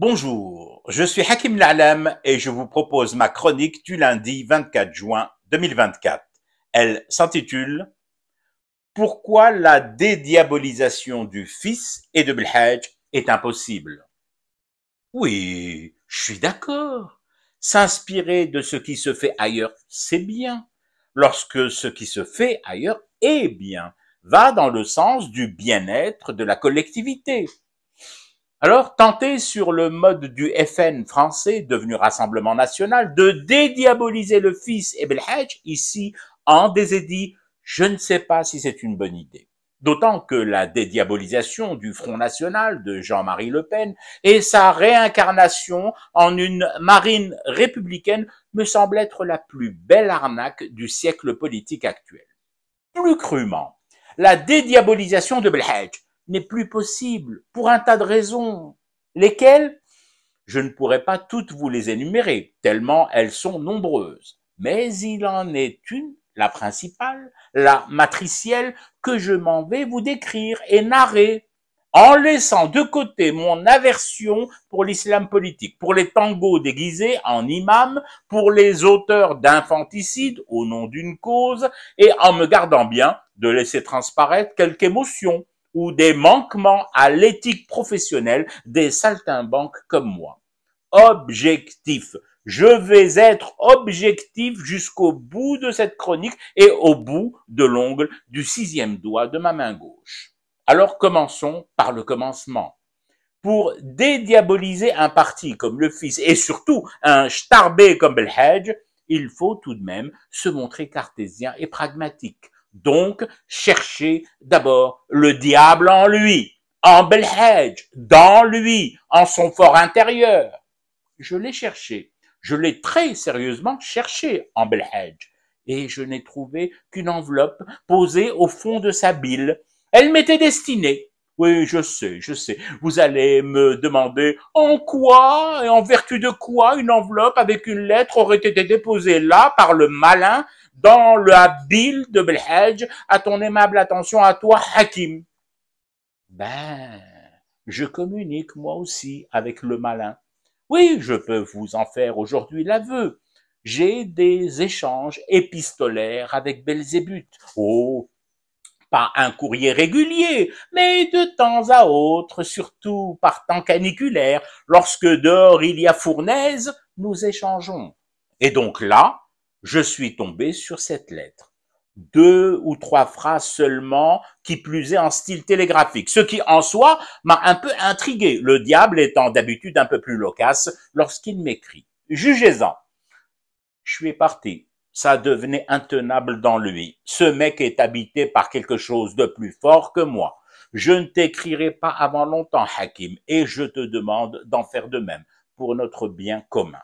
Bonjour, je suis Hakim L'Alam et je vous propose ma chronique du lundi 24 juin 2024. Elle s'intitule « Pourquoi la dédiabolisation du fils et de Belhadj est impossible ?» Oui, je suis d'accord. S'inspirer de ce qui se fait ailleurs, c'est bien. Lorsque ce qui se fait ailleurs est bien, va dans le sens du bien-être de la collectivité. Alors, tenter sur le mode du FN français, devenu Rassemblement National, de dédiaboliser le fils et Belhadj, ici, en désédit, je ne sais pas si c'est une bonne idée. D'autant que la dédiabolisation du Front National de Jean-Marie Le Pen et sa réincarnation en une marine républicaine me semble être la plus belle arnaque du siècle politique actuel. Plus crûment, la dédiabolisation de Belhadj n'est plus possible pour un tas de raisons. Lesquelles? Je ne pourrais pas toutes vous les énumérer, tellement elles sont nombreuses. Mais il en est une, la principale, la matricielle, que je m'en vais vous décrire et narrer, en laissant de côté mon aversion pour l'islam politique, pour les tangos déguisés en imams, pour les auteurs d'infanticide au nom d'une cause, et en me gardant bien de laisser transparaître quelque émotion ou des manquements à l'éthique professionnelle des saltimbanques comme moi. Objectif. Je vais être objectif jusqu'au bout de cette chronique et au bout de l'ongle du 6e doigt de ma main gauche. Alors commençons par le commencement. Pour dédiaboliser un parti comme le fils et surtout un starbé comme Belhadj, il faut tout de même se montrer cartésien et pragmatique. Donc, chercher d'abord le diable en lui, en Belhadj, dans lui, en son fort intérieur. Je l'ai cherché, je l'ai très sérieusement cherché en Belhadj, et je n'ai trouvé qu'une enveloppe posée au fond de sa bile. Elle m'était destinée. Oui, je sais. Vous allez me demander en quoi et en vertu de quoi une enveloppe avec une lettre aurait été déposée là par le malin dans la bile de Belhadj à ton aimable attention à toi, Hakim. Ben, je communique moi aussi avec le malin. Oui, je peux vous en faire aujourd'hui l'aveu. J'ai des échanges épistolaires avec Belzébuth. Oh, pas un courrier régulier, mais de temps à autre, surtout par temps caniculaire, lorsque dehors il y a fournaise, nous échangeons. Et donc là, je suis tombé sur cette lettre. 2 ou 3 phrases seulement, qui plus est en style télégraphique, ce qui en soi m'a un peu intrigué, le diable étant d'habitude un peu plus loquace lorsqu'il m'écrit. Jugez-en. Je suis parti. Ça devenait intenable dans lui. Ce mec est habité par quelque chose de plus fort que moi. Je ne t'écrirai pas avant longtemps, Hakim, et je te demande d'en faire de même pour notre bien commun.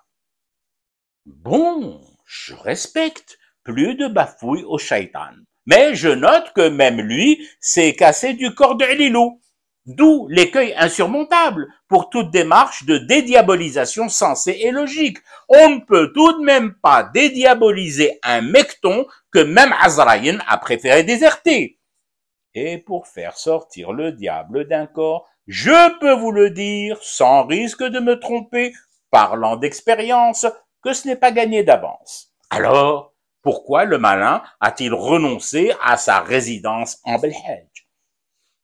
Bon, je respecte. Plus de bafouilles au shaitan. Mais je note que même lui s'est cassé du corps de Lilou. D'où l'écueil insurmontable pour toute démarche de dédiabolisation sensée et logique. On ne peut tout de même pas dédiaboliser un mecton que même Azraïn a préféré déserter. Et pour faire sortir le diable d'un corps, je peux vous le dire, sans risque de me tromper, parlant d'expérience, que ce n'est pas gagné d'avance. Alors, pourquoi le malin a-t-il renoncé à sa résidence en Belhadj?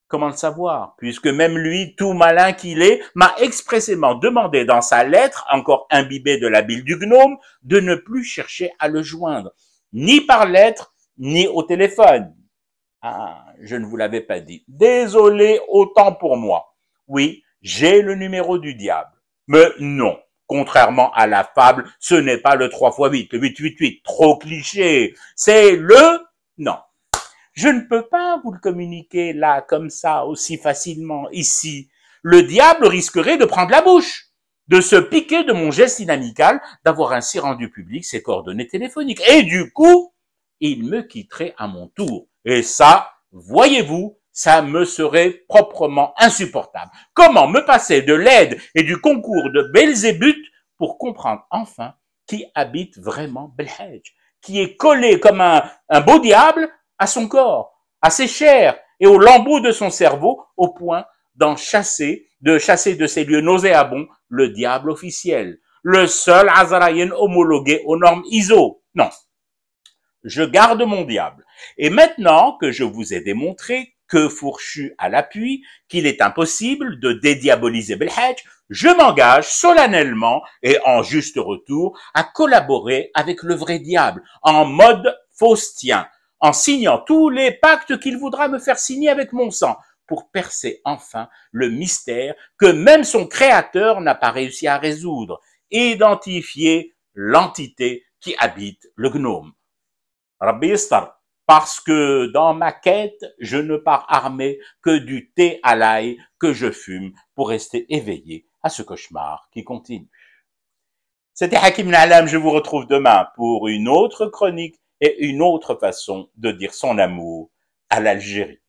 Comment le savoir, puisque même lui, tout malin qu'il est, m'a expressément demandé dans sa lettre, encore imbibée de la bile du gnome, de ne plus chercher à le joindre, ni par lettre, ni au téléphone. Ah, je ne vous l'avais pas dit. Désolé, autant pour moi. Oui, j'ai le numéro du diable. Mais non, contrairement à la fable, ce n'est pas le 3x8, le 888, trop cliché. C'est le... Non. Je ne peux pas vous le communiquer là, comme ça, aussi facilement, ici. Le diable risquerait de prendre la bouche, de se piquer de mon geste inamical, d'avoir ainsi rendu public ses coordonnées téléphoniques. Et du coup, il me quitterait à mon tour. Et ça, voyez-vous, ça me serait proprement insupportable. Comment me passer de l'aide et du concours de Belzébuth pour comprendre enfin qui habite vraiment Belhadj, qui est collé comme un beau diable à son corps, à ses chairs et aux lambeaux de son cerveau, au point d'en chasser de chasser de ces lieux nauséabonds le diable officiel, le seul Azraïen homologué aux normes ISO. Non, je garde mon diable. Et maintenant que je vous ai démontré, que fourchu à l'appui, qu'il est impossible de dédiaboliser Belhadj, je m'engage solennellement et en juste retour à collaborer avec le vrai diable, en mode faustien, en signant tous les pactes qu'il voudra me faire signer avec mon sang, pour percer enfin le mystère que même son créateur n'a pas réussi à résoudre, identifier l'entité qui habite le gnome. Rabbi Yistar, parce que dans ma quête, je ne pars armé que du thé à l'ail que je fume pour rester éveillé à ce cauchemar qui continue. C'était Hakim Na'alam, je vous retrouve demain pour une autre chronique et une autre façon de dire son amour à l'Algérie.